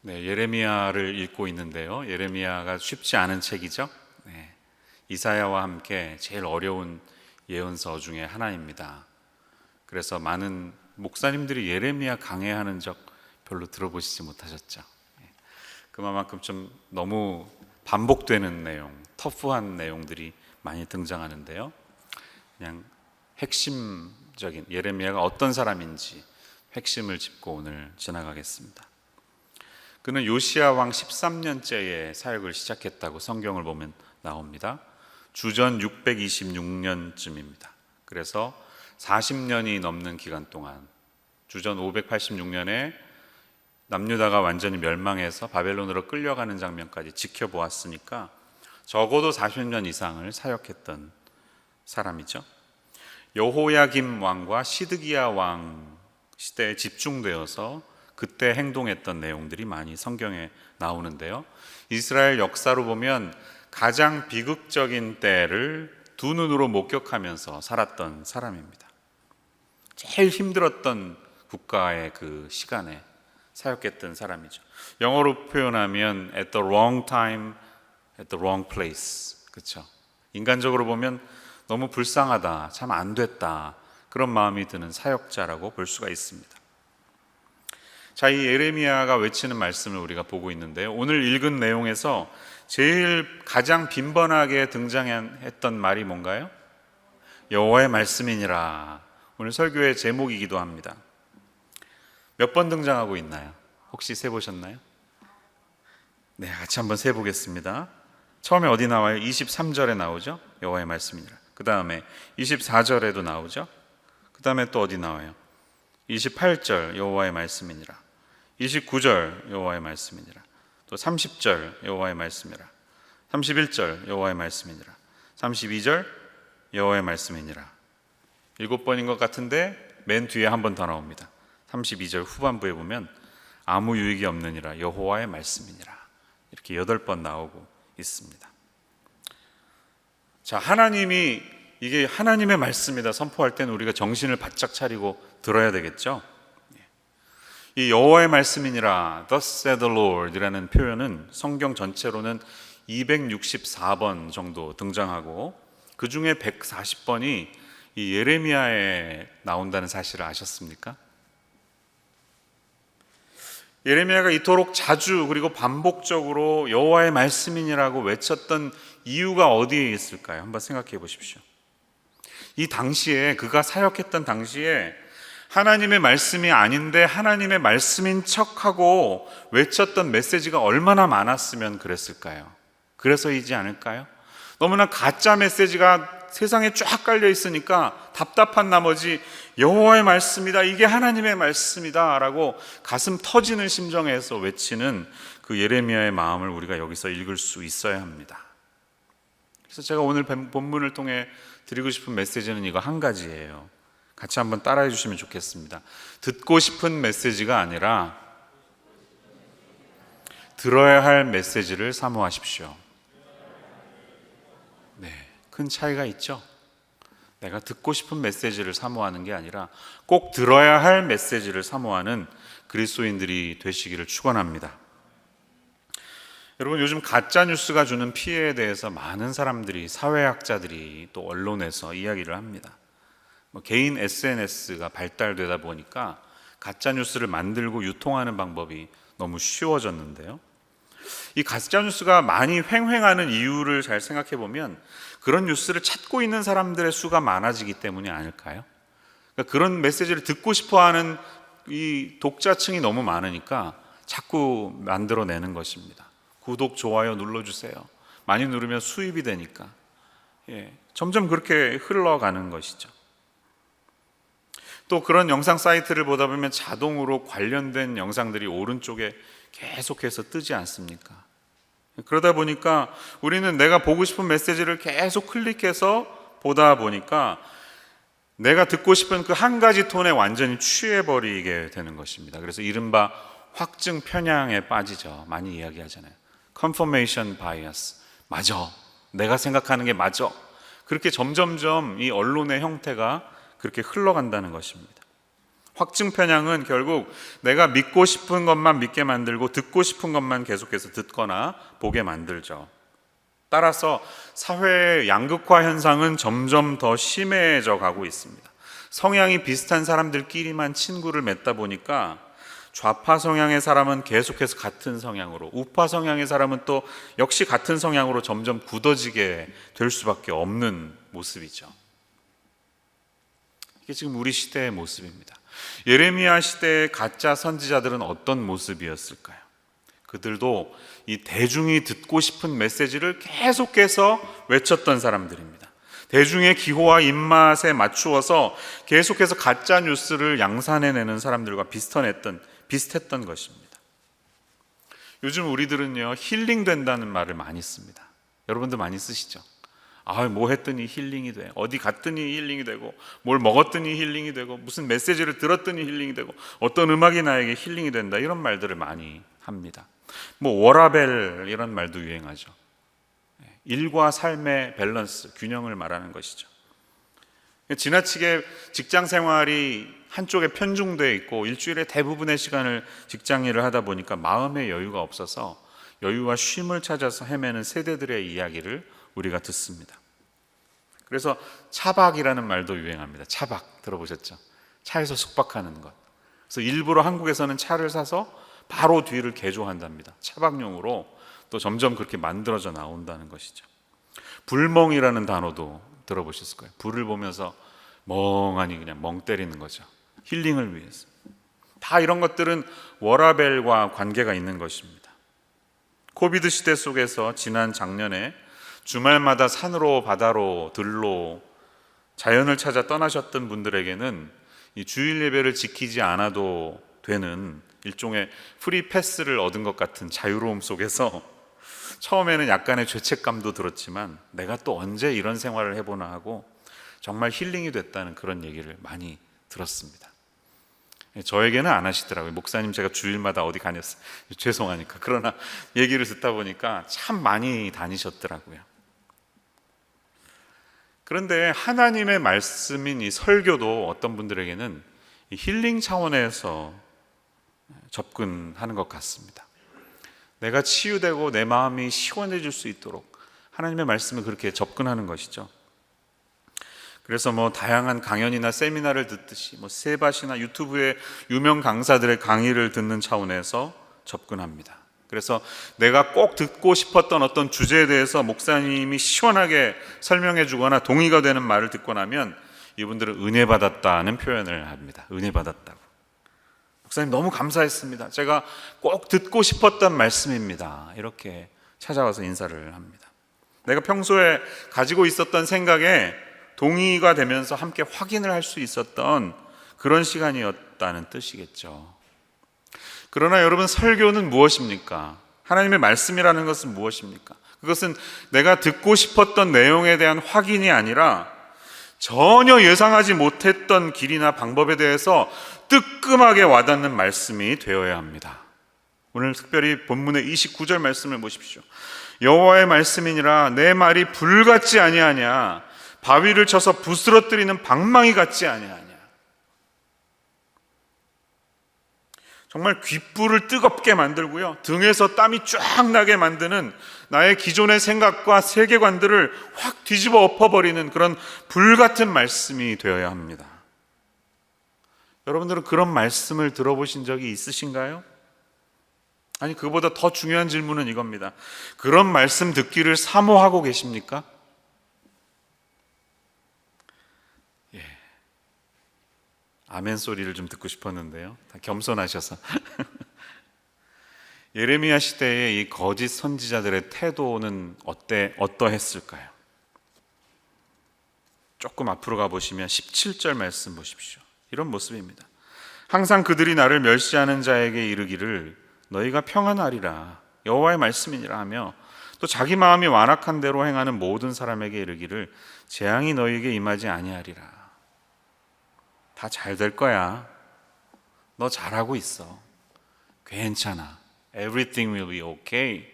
네, 예레미야를 읽고 있는데요. 예레미야가 쉽지 않은 책이죠. 네, 이사야와 함께 제일 어려운 예언서 중에 하나입니다. 그래서 많은 목사님들이 예레미야 강해하는 적 별로 들어보시지 못하셨죠. 네, 그만큼 좀 너무 반복되는 내용, 터프한 내용들이 많이 등장하는데요. 그냥 핵심적인 예레미야가 어떤 사람인지 핵심을 짚고 오늘 지나가겠습니다. 그는 요시야 왕 13년째에 사역을 시작했다고 성경을 보면 나옵니다. 주전 626년쯤입니다. 그래서 40년이 넘는 기간 동안, 주전 586년에 남유다가 완전히 멸망해서 바벨론으로 끌려가는 장면까지 지켜보았으니까 적어도 40년 이상을 사역했던 사람이죠. 여호야김 왕과 시드기야 왕 시대에 집중되어서 그때 행동했던 내용들이 많이 성경에 나오는데요. 이스라엘 역사로 보면 가장 비극적인 때를 두 눈으로 목격하면서 살았던 사람입니다. 제일 힘들었던 국가의 그 시간에 사역했던 사람이죠. 영어로 표현하면 at the wrong time, at the wrong place. 그렇죠? 인간적으로 보면 너무 불쌍하다, 참 안 됐다, 그런 마음이 드는 사역자라고 볼 수가 있습니다. 자, 이 예레미야가 외치는 말씀을 우리가 보고 있는데요. 오늘 읽은 내용에서 제일 가장 빈번하게 등장했던 말이 뭔가요? 여호와의 말씀이니라. 오늘 설교의 제목이기도 합니다. 몇 번 등장하고 있나요? 혹시 세보셨나요? 네, 같이 한번 세보겠습니다. 처음에 어디 나와요? 23절에 나오죠? 여호와의 말씀이니라. 그 다음에 24절에도 나오죠? 그 다음에 또 어디 나와요? 28절 여호와의 말씀이니라. 29절 여호와의 말씀이니라. 또 30절 여호와의 말씀이라. 31절 여호와의 말씀이니라. 32절 여호와의 말씀이니라. 7번인 것 같은데 맨 뒤에 한 번 더 나옵니다. 32절 후반부에 보면 아무 유익이 없느니라 여호와의 말씀이니라. 이렇게 8번 나오고 있습니다. 자, 하나님이 이게 하나님의 말씀이다 선포할 때는 우리가 정신을 바짝 차리고 들어야 되겠죠. 이 여호와의 말씀이니라 Thus said the Lord 이라는 표현은 성경 전체로는 264번 정도 등장하고 그 중에 140번이 이 예레미야에 나온다는 사실을 아셨습니까? 예레미야가 이토록 자주 그리고 반복적으로 여호와의 말씀이니라고 외쳤던 이유가 어디에 있을까요? 한번 생각해 보십시오. 이 당시에, 그가 사역했던 당시에 하나님의 말씀이 아닌데 하나님의 말씀인 척하고 외쳤던 메시지가 얼마나 많았으면 그랬을까요? 그래서이지 않을까요? 너무나 가짜 메시지가 세상에 쫙 깔려 있으니까 답답한 나머지 여호와의 말씀이다, 이게 하나님의 말씀이다 라고 가슴 터지는 심정에서 외치는 그 예레미야의 마음을 우리가 여기서 읽을 수 있어야 합니다. 그래서 제가 오늘 본문을 통해 드리고 싶은 메시지는 이거 한 가지예요. 같이 한번 따라해 주시면 좋겠습니다. 듣고 싶은 메시지가 아니라 들어야 할 메시지를 사모하십시오. 네, 큰 차이가 있죠. 내가 듣고 싶은 메시지를 사모하는 게 아니라 꼭 들어야 할 메시지를 사모하는 그리스도인들이 되시기를 축원합니다. 여러분, 요즘 가짜 뉴스가 주는 피해에 대해서 많은 사람들이, 사회학자들이 또 언론에서 이야기를 합니다. 개인 SNS가 발달되다 보니까 가짜 뉴스를 만들고 유통하는 방법이 너무 쉬워졌는데요. 이 가짜 뉴스가 많이 횡행하는 이유를 잘 생각해 보면 그런 뉴스를 찾고 있는 사람들의 수가 많아지기 때문이 아닐까요? 그러니까 그런 메시지를 듣고 싶어하는 이 독자층이 너무 많으니까 자꾸 만들어내는 것입니다. 구독, 좋아요 눌러주세요. 많이 누르면 수입이 되니까 점점 그렇게 흘러가는 것이죠. 또 그런 영상 사이트를 보다 보면 자동으로 관련된 영상들이 오른쪽에 계속해서 뜨지 않습니까? 그러다 보니까 우리는 내가 보고 싶은 메시지를 계속 클릭해서 보다 보니까 내가 듣고 싶은 그 한 가지 톤에 완전히 취해버리게 되는 것입니다. 그래서 이른바 확증 편향에 빠지죠. 많이 이야기하잖아요. confirmation bias. 맞아. 내가 생각하는 게 맞아. 그렇게 점점점 이 언론의 형태가 그렇게 흘러간다는 것입니다. 확증 편향은 결국 내가 믿고 싶은 것만 믿게 만들고 듣고 싶은 것만 계속해서 듣거나 보게 만들죠. 따라서 사회의 양극화 현상은 점점 더 심해져 가고 있습니다. 성향이 비슷한 사람들끼리만 친구를 맺다 보니까 좌파 성향의 사람은 계속해서 같은 성향으로, 우파 성향의 사람은 또 역시 같은 성향으로 점점 굳어지게 될 수밖에 없는 모습이죠. 이게 지금 우리 시대의 모습입니다. 예레미야 시대의 가짜 선지자들은 어떤 모습이었을까요? 그들도 이 대중이 듣고 싶은 메시지를 계속해서 외쳤던 사람들입니다. 대중의 기호와 입맛에 맞추어서 계속해서 가짜 뉴스를 양산해내는 사람들과 비슷했던 것입니다. 요즘 우리들은요, 힐링된다는 말을 많이 씁니다. 여러분도 많이 쓰시죠? 뭐 했더니 힐링이 돼. 어디 갔더니 힐링이 되고, 뭘 먹었더니 힐링이 되고, 무슨 메시지를 들었더니 힐링이 되고, 어떤 음악이 나에게 힐링이 된다. 이런 말들을 많이 합니다. 워라벨 이런 말도 유행하죠. 일과 삶의 밸런스, 균형을 말하는 것이죠. 지나치게 직장 생활이 한쪽에 편중되어 있고 일주일에 대부분의 시간을 직장 일을 하다 보니까 마음의 여유가 없어서 여유와 쉼을 찾아서 헤매는 세대들의 이야기를 우리가 듣습니다. 그래서 차박이라는 말도 유행합니다. 차박 들어보셨죠? 차에서 숙박하는 것. 그래서 일부러 한국에서는 차를 사서 바로 뒤를 개조한답니다. 차박용으로 또 점점 그렇게 만들어져 나온다는 것이죠. 불멍이라는 단어도 들어보셨을 거예요. 불을 보면서 멍하니 그냥 멍 때리는 거죠. 힐링을 위해서. 다 이런 것들은 워라벨과 관계가 있는 것입니다. 코비드 시대 속에서 지난 작년에 주말마다 산으로 바다로 들로 자연을 찾아 떠나셨던 분들에게는 이 주일 예배를 지키지 않아도 되는 일종의 프리 패스를 얻은 것 같은 자유로움 속에서 처음에는 약간의 죄책감도 들었지만 내가 또 언제 이런 생활을 해보나 하고 정말 힐링이 됐다는 그런 얘기를 많이 들었습니다. 저에게는 안 하시더라고요. 목사님 제가 주일마다 어디 다녔어요. 죄송하니까. 그러나 얘기를 듣다 보니까 참 많이 다니셨더라고요. 그런데 하나님의 말씀인 이 설교도 어떤 분들에게는 이 힐링 차원에서 접근하는 것 같습니다. 내가 치유되고 내 마음이 시원해질 수 있도록 하나님의 말씀을 그렇게 접근하는 것이죠. 그래서 다양한 강연이나 세미나를 듣듯이 세바시나 유튜브의 유명 강사들의 강의를 듣는 차원에서 접근합니다. 그래서 내가 꼭 듣고 싶었던 어떤 주제에 대해서 목사님이 시원하게 설명해 주거나 동의가 되는 말을 듣고 나면 이분들은 은혜 받았다는 표현을 합니다. 은혜 받았다고. 목사님 너무 감사했습니다. 제가 꼭 듣고 싶었던 말씀입니다. 이렇게 찾아와서 인사를 합니다. 내가 평소에 가지고 있었던 생각에 동의가 되면서 함께 확인을 할 수 있었던 그런 시간이었다는 뜻이겠죠. 그러나 여러분, 설교는 무엇입니까? 하나님의 말씀이라는 것은 무엇입니까? 그것은 내가 듣고 싶었던 내용에 대한 확인이 아니라 전혀 예상하지 못했던 길이나 방법에 대해서 뜨끔하게 와닿는 말씀이 되어야 합니다. 오늘 특별히 본문의 29절 말씀을 보십시오. 여호와의 말씀이니라 내 말이 불같지 아니하냐 바위를 쳐서 부스러뜨리는 방망이 같지 아니하냐. 정말 귓불을 뜨겁게 만들고요, 등에서 땀이 쫙 나게 만드는 나의 기존의 생각과 세계관들을 확 뒤집어 엎어버리는 그런 불같은 말씀이 되어야 합니다. 여러분들은 그런 말씀을 들어보신 적이 있으신가요? 아니, 그보다 더 중요한 질문은 이겁니다. 그런 말씀 듣기를 사모하고 계십니까? 아멘 소리를 좀 듣고 싶었는데요. 다 겸손하셔서. 예레미야 시대의 이 거짓 선지자들의 태도는 어떠했을까요? 조금 앞으로 가보시면 17절 말씀 보십시오. 이런 모습입니다. 항상 그들이 나를 멸시하는 자에게 이르기를 너희가 평안하리라 여호와의 말씀이니라 하며 또 자기 마음이 완악한 대로 행하는 모든 사람에게 이르기를 재앙이 너희에게 임하지 아니하리라. 다 잘 될 거야. 너 잘하고 있어. 괜찮아. Everything will be okay.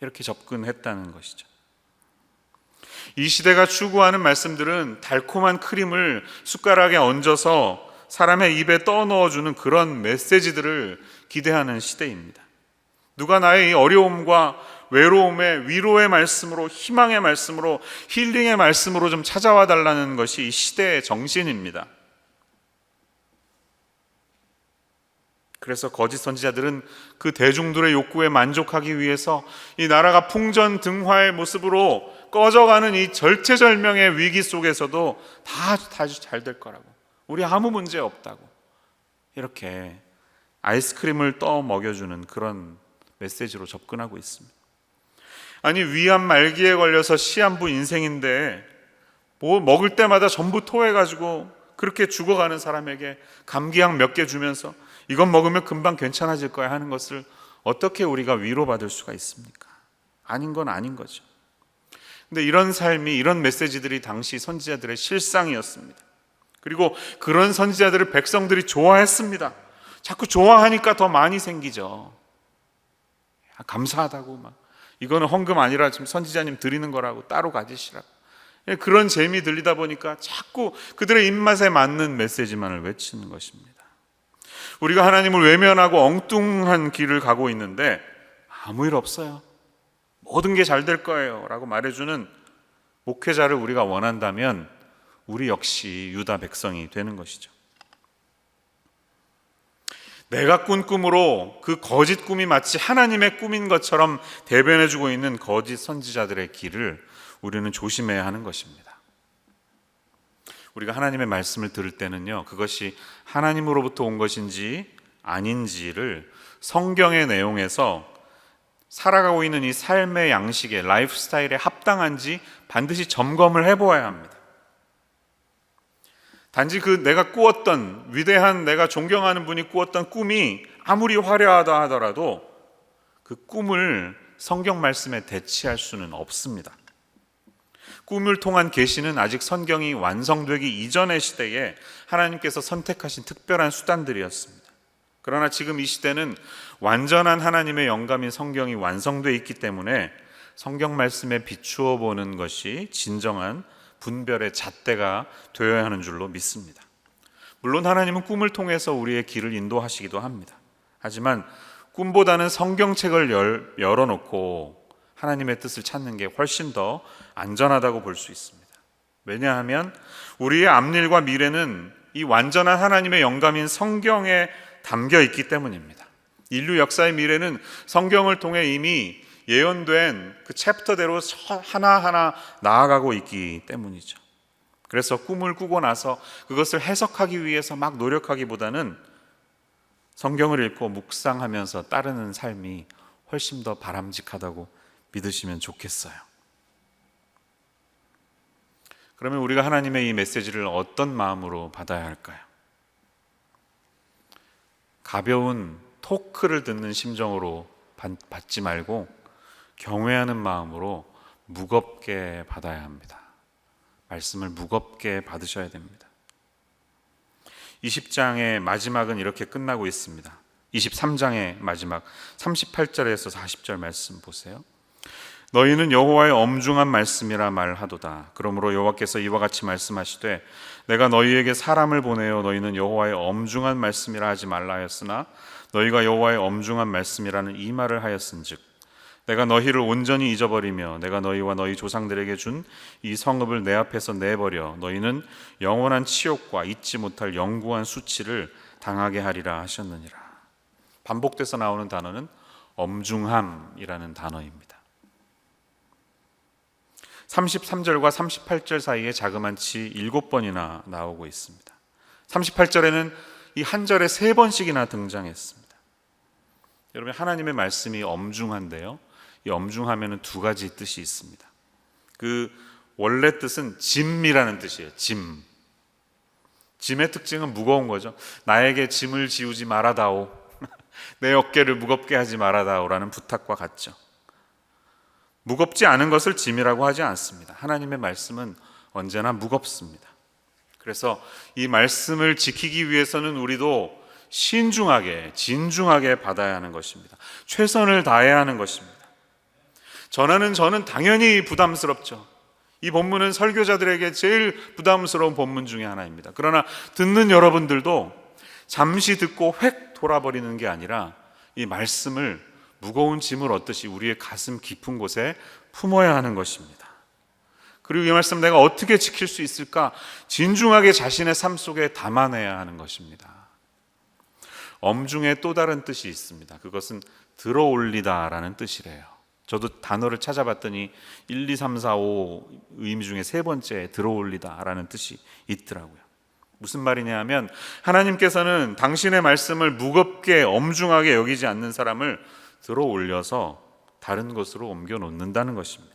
이렇게 접근했다는 것이죠. 이 시대가 추구하는 말씀들은 달콤한 크림을 숟가락에 얹어서 사람의 입에 떠넣어주는 그런 메시지들을 기대하는 시대입니다. 누가 나의 이 어려움과 외로움의 위로의 말씀으로, 희망의 말씀으로, 힐링의 말씀으로 좀 찾아와 달라는 것이 이 시대의 정신입니다. 그래서 거짓 선지자들은 그 대중들의 욕구에 만족하기 위해서 이 나라가 풍전등화의 모습으로 꺼져가는 이 절체절명의 위기 속에서도 다 잘 될 거라고, 우리 아무 문제 없다고, 이렇게 아이스크림을 떠 먹여주는 그런 메시지로 접근하고 있습니다. 아니, 위암 말기에 걸려서 시한부 인생인데 뭐 먹을 때마다 전부 토해가지고 그렇게 죽어가는 사람에게 감기약 몇 개 주면서 이건 먹으면 금방 괜찮아질 거야 하는 것을 어떻게 우리가 위로받을 수가 있습니까? 아닌 건 아닌 거죠. 근데 이런 삶이, 이런 메시지들이 당시 선지자들의 실상이었습니다. 그리고 그런 선지자들을 백성들이 좋아했습니다. 자꾸 좋아하니까 더 많이 생기죠. 감사하다고 막, 이거는 헌금 아니라 지금 선지자님 드리는 거라고 따로 가지시라고, 그런 재미 들리다 보니까 자꾸 그들의 입맛에 맞는 메시지만을 외치는 것입니다. 우리가 하나님을 외면하고 엉뚱한 길을 가고 있는데 아무 일 없어요, 모든 게 잘 될 거예요 라고 말해주는 목회자를 우리가 원한다면 우리 역시 유다 백성이 되는 것이죠. 내가 꾼 꿈으로 그 거짓 꿈이 마치 하나님의 꿈인 것처럼 대변해주고 있는 거짓 선지자들의 길을 우리는 조심해야 하는 것입니다. 우리가 하나님의 말씀을 들을 때는요, 그것이 하나님으로부터 온 것인지 아닌지를 성경의 내용에서 살아가고 있는 이 삶의 양식에, 라이프 스타일에 합당한지 반드시 점검을 해보아야 합니다. 단지 그 내가 꾸었던, 위대한 내가 존경하는 분이 꾸었던 꿈이 아무리 화려하다 하더라도 그 꿈을 성경 말씀에 대치할 수는 없습니다. 꿈을 통한 계시는 아직 성경이 완성되기 이전의 시대에 하나님께서 선택하신 특별한 수단들이었습니다. 그러나 지금 이 시대는 완전한 하나님의 영감인 성경이 완성되어 있기 때문에 성경 말씀에 비추어 보는 것이 진정한 분별의 잣대가 되어야 하는 줄로 믿습니다. 물론 하나님은 꿈을 통해서 우리의 길을 인도하시기도 합니다. 하지만 꿈보다는 성경책을 열어놓고 하나님의 뜻을 찾는 게 훨씬 더 안전하다고 볼 수 있습니다. 왜냐하면 우리의 앞일과 미래는 이 완전한 하나님의 영감인 성경에 담겨 있기 때문입니다. 인류 역사의 미래는 성경을 통해 이미 예언된 그 챕터대로 하나하나 나아가고 있기 때문이죠. 그래서 꿈을 꾸고 나서 그것을 해석하기 위해서 막 노력하기보다는 성경을 읽고 묵상하면서 따르는 삶이 훨씬 더 바람직하다고 믿으시면 좋겠어요. 그러면 우리가 하나님의 이 메시지를 어떤 마음으로 받아야 할까요? 가벼운 토크를 듣는 심정으로 받지 말고 경외하는 마음으로 무겁게 받아야 합니다. 말씀을 무겁게 받으셔야 됩니다. 20장의 마지막은 이렇게 끝나고 있습니다. 23장의 마지막 38절에서 40절 말씀 보세요. 너희는 여호와의 엄중한 말씀이라 말하도다. 그러므로 여호와께서 이와 같이 말씀하시되 내가 너희에게 사람을 보내어 너희는 여호와의 엄중한 말씀이라 하지 말라 하였으나 너희가 여호와의 엄중한 말씀이라는 이 말을 하였은즉 내가 너희를 온전히 잊어버리며 내가 너희와 너희 조상들에게 준 이 성읍을 내 앞에서 내버려 너희는 영원한 치욕과 잊지 못할 영구한 수치를 당하게 하리라 하셨느니라. 반복돼서 나오는 단어는 엄중함이라는 단어입니다. 33절과 38절 사이에 자그만치 7번이나 나오고 있습니다. 38절에는 이 한 절에 3번씩이나 등장했습니다. 여러분, 하나님의 말씀이 엄중한데요, 이 엄중하면은 2가지 뜻이 있습니다. 그 원래 뜻은 짐이라는 뜻이에요. 짐의 특징은 무거운 거죠. 나에게 짐을 지우지 말아다오, 내 어깨를 무겁게 하지 말아다오라는 부탁과 같죠. 무겁지 않은 것을 짐이라고 하지 않습니다. 하나님의 말씀은 언제나 무겁습니다. 그래서 이 말씀을 지키기 위해서는 우리도 신중하게, 진중하게 받아야 하는 것입니다. 최선을 다해야 하는 것입니다. 전하는 저는 당연히 부담스럽죠. 이 본문은 설교자들에게 제일 부담스러운 본문 중에 하나입니다. 그러나 듣는 여러분들도 잠시 듣고 획 돌아버리는 게 아니라 이 말씀을 무거운 짐을 얻듯이 우리의 가슴 깊은 곳에 품어야 하는 것입니다. 그리고 이 말씀 내가 어떻게 지킬 수 있을까? 진중하게 자신의 삶 속에 담아내야 하는 것입니다. 엄중에 또 다른 뜻이 있습니다. 그것은 들어올리다라는 뜻이래요. 저도 단어를 찾아봤더니 1, 2, 3, 4, 5 의미 중에 세 번째에 들어올리다라는 뜻이 있더라고요. 무슨 말이냐 하면 하나님께서는 당신의 말씀을 무겁게 엄중하게 여기지 않는 사람을 들어올려서 다른 곳으로 옮겨 놓는다는 것입니다.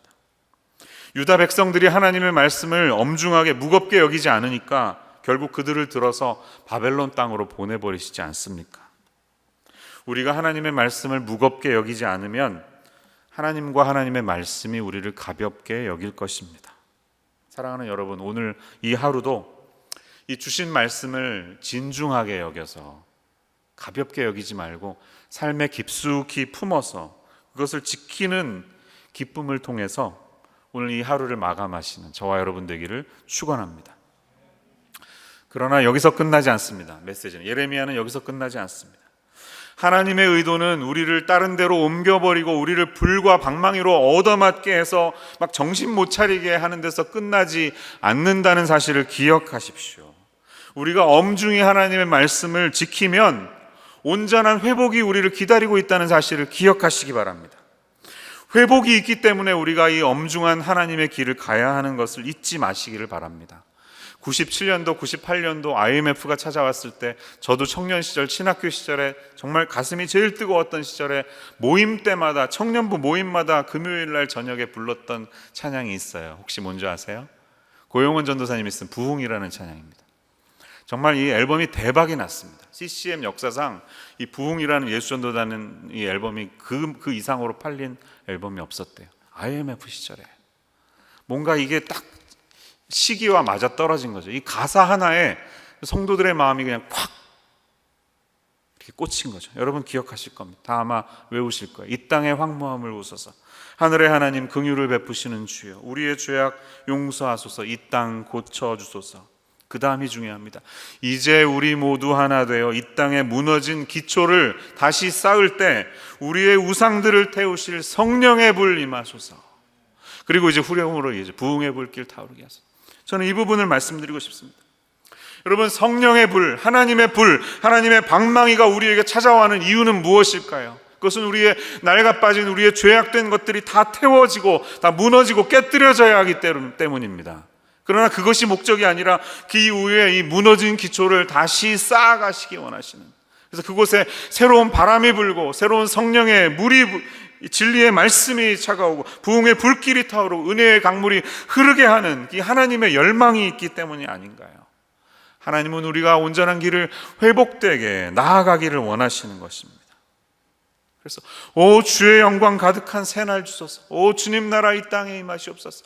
유다 백성들이 하나님의 말씀을 엄중하게 무겁게 여기지 않으니까 결국 그들을 들어서 바벨론 땅으로 보내버리시지 않습니까? 우리가 하나님의 말씀을 무겁게 여기지 않으면 하나님과 하나님의 말씀이 우리를 가볍게 여길 것입니다. 사랑하는 여러분, 오늘 이 하루도 이 주신 말씀을 진중하게 여겨서 가볍게 여기지 말고 삶에 깊숙이 품어서 그것을 지키는 기쁨을 통해서 오늘 이 하루를 마감하시는 저와 여러분 되기를 축원합니다. 그러나 여기서 끝나지 않습니다. 메시지는 예레미야는 여기서 끝나지 않습니다. 하나님의 의도는 우리를 다른 데로 옮겨버리고 우리를 불과 방망이로 얻어맞게 해서 막 정신 못 차리게 하는 데서 끝나지 않는다는 사실을 기억하십시오. 우리가 엄중히 하나님의 말씀을 지키면 온전한 회복이 우리를 기다리고 있다는 사실을 기억하시기 바랍니다. 회복이 있기 때문에 우리가 이 엄중한 하나님의 길을 가야 하는 것을 잊지 마시기를 바랍니다. 97년도, 98년도 IMF가 찾아왔을 때 저도 청년 시절, 신학교 시절에 정말 가슴이 제일 뜨거웠던 시절에 모임 때마다, 청년부 모임마다 금요일 날 저녁에 불렀던 찬양이 있어요. 혹시 뭔지 아세요? 고용원 전도사님이 쓴 부흥이라는 찬양입니다. 정말 이 앨범이 대박이 났습니다. CCM 역사상 이 부흥이라는 예수전도단은 이 앨범이 그 이상으로 팔린 앨범이 없었대요. IMF 시절에 뭔가 이게 딱 시기와 맞아 떨어진 거죠. 이 가사 하나에 성도들의 마음이 그냥 콱 이렇게 꽂힌 거죠. 여러분 기억하실 겁니다. 다 아마 외우실 거예요. 이 땅의 황무함을 웃어서 하늘의 하나님 긍휼을 베푸시는 주여 우리의 죄악 용서하소서 이 땅 고쳐주소서. 그 다음이 중요합니다. 이제 우리 모두 하나 되어 이 땅에 무너진 기초를 다시 쌓을 때 우리의 우상들을 태우실 성령의 불 임하소서. 그리고 이제 후렴으로 이제 부흥의 불길 타오르게 하소서. 저는 이 부분을 말씀드리고 싶습니다. 여러분, 성령의 불, 하나님의 불, 하나님의 방망이가 우리에게 찾아와는 이유는 무엇일까요? 그것은 우리의 낡아 빠진 우리의 죄악된 것들이 다 태워지고 다 무너지고 깨뜨려져야 하기 때문입니다. 그러나 그것이 목적이 아니라 그 이후에 이 무너진 기초를 다시 쌓아가시기 원하시는, 그래서 그곳에 새로운 바람이 불고 새로운 성령의 물이, 진리의 말씀이 차가오고 부흥의 불길이 타오르고 은혜의 강물이 흐르게 하는 이 하나님의 열망이 있기 때문이 아닌가요? 하나님은 우리가 온전한 길을 회복되게 나아가기를 원하시는 것입니다. 그래서 오 주의 영광 가득한 새날 주소서, 오 주님 나라 이 땅에 임하시옵소서.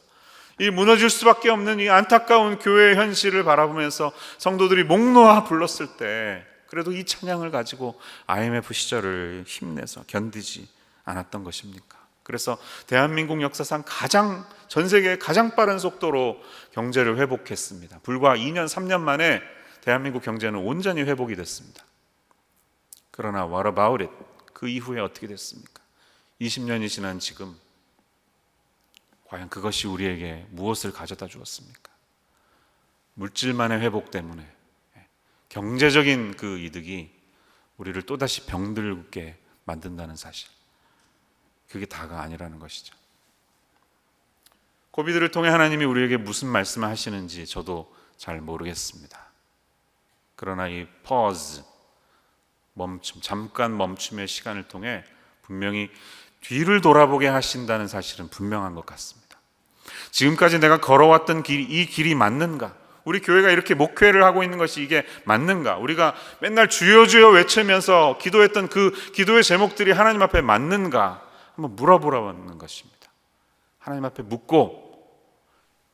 이 무너질 수밖에 없는 이 안타까운 교회의 현실을 바라보면서 성도들이 목 놓아 불렀을 때 그래도 이 찬양을 가지고 IMF 시절을 힘내서 견디지 않았던 것입니까? 그래서 대한민국 역사상 전 세계의 가장 빠른 속도로 경제를 회복했습니다. 불과 2년 3년 만에 대한민국 경제는 온전히 회복이 됐습니다. 그러나 what about it? 그 이후에 어떻게 됐습니까? 20년이 지난 지금 과연 그것이 우리에게 무엇을 가져다 주었습니까? 물질만의 회복 때문에 경제적인 그 이득이 우리를 또다시 병들게 만든다는 사실, 그게 다가 아니라는 것이죠. 고비들을 통해 하나님이 우리에게 무슨 말씀을 하시는지 저도 잘 모르겠습니다. 그러나 이 pause, 잠깐 멈춤의 시간을 통해 분명히 뒤를 돌아보게 하신다는 사실은 분명한 것 같습니다. 지금까지 내가 걸어왔던 이 길이 맞는가? 우리 교회가 이렇게 목회를 하고 있는 것이 이게 맞는가? 우리가 맨날 주여 주여 외치면서 기도했던 그 기도의 제목들이 하나님 앞에 맞는가? 한번 물어보라는 것입니다. 하나님 앞에 묻고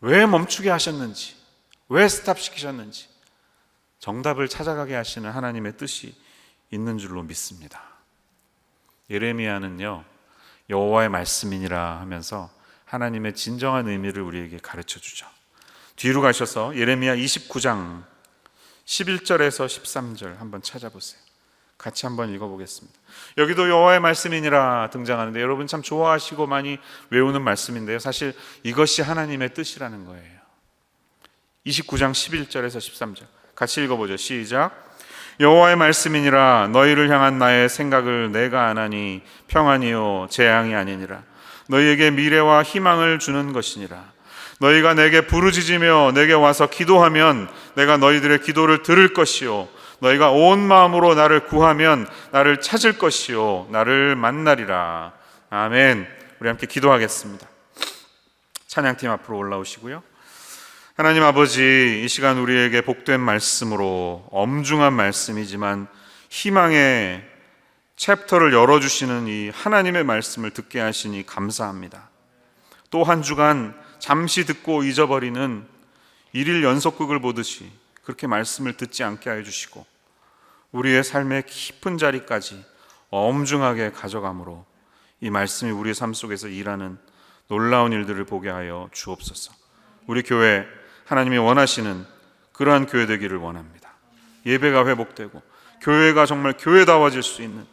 왜 멈추게 하셨는지, 왜 스탑시키셨는지 정답을 찾아가게 하시는 하나님의 뜻이 있는 줄로 믿습니다. 예레미야는요, 여호와의 말씀이니라 하면서 하나님의 진정한 의미를 우리에게 가르쳐 주죠. 뒤로 가셔서 예레미야 29장 11절에서 13절 한번 찾아보세요. 같이 한번 읽어보겠습니다. 여기도 여호와의 말씀이니라 등장하는데 여러분 참 좋아하시고 많이 외우는 말씀인데요, 사실 이것이 하나님의 뜻이라는 거예요. 29장 11절에서 13절 같이 읽어보죠. 시작. 여호와의 말씀이니라. 너희를 향한 나의 생각을 내가 아나니 평안이요 재앙이 아니니라. 너희에게 미래와 희망을 주는 것이니라. 너희가 내게 부르짖으며 내게 와서 기도하면 내가 너희들의 기도를 들을 것이요 너희가 온 마음으로 나를 구하면 나를 찾을 것이요 나를 만나리라. 아멘. 우리 함께 기도하겠습니다. 찬양팀 앞으로 올라오시고요. 하나님 아버지, 이 시간 우리에게 복된 말씀으로 엄중한 말씀이지만 희망의 챕터를 열어주시는 이 하나님의 말씀을 듣게 하시니 감사합니다. 또 한 주간 잠시 듣고 잊어버리는 일일 연속극을 보듯이 그렇게 말씀을 듣지 않게 하여 주시고 우리의 삶의 깊은 자리까지 엄중하게 가져감으로 이 말씀이 우리의 삶 속에서 일하는 놀라운 일들을 보게 하여 주옵소서. 우리 교회 하나님이 원하시는 그러한 교회 되기를 원합니다. 예배가 회복되고 교회가 정말 교회다워질 수 있는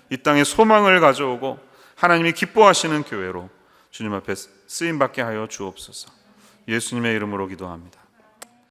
이 땅에 소망을 가져오고 하나님이 기뻐하시는 교회로 주님 앞에 쓰임받게 하여 주옵소서. 예수님의 이름으로 기도합니다.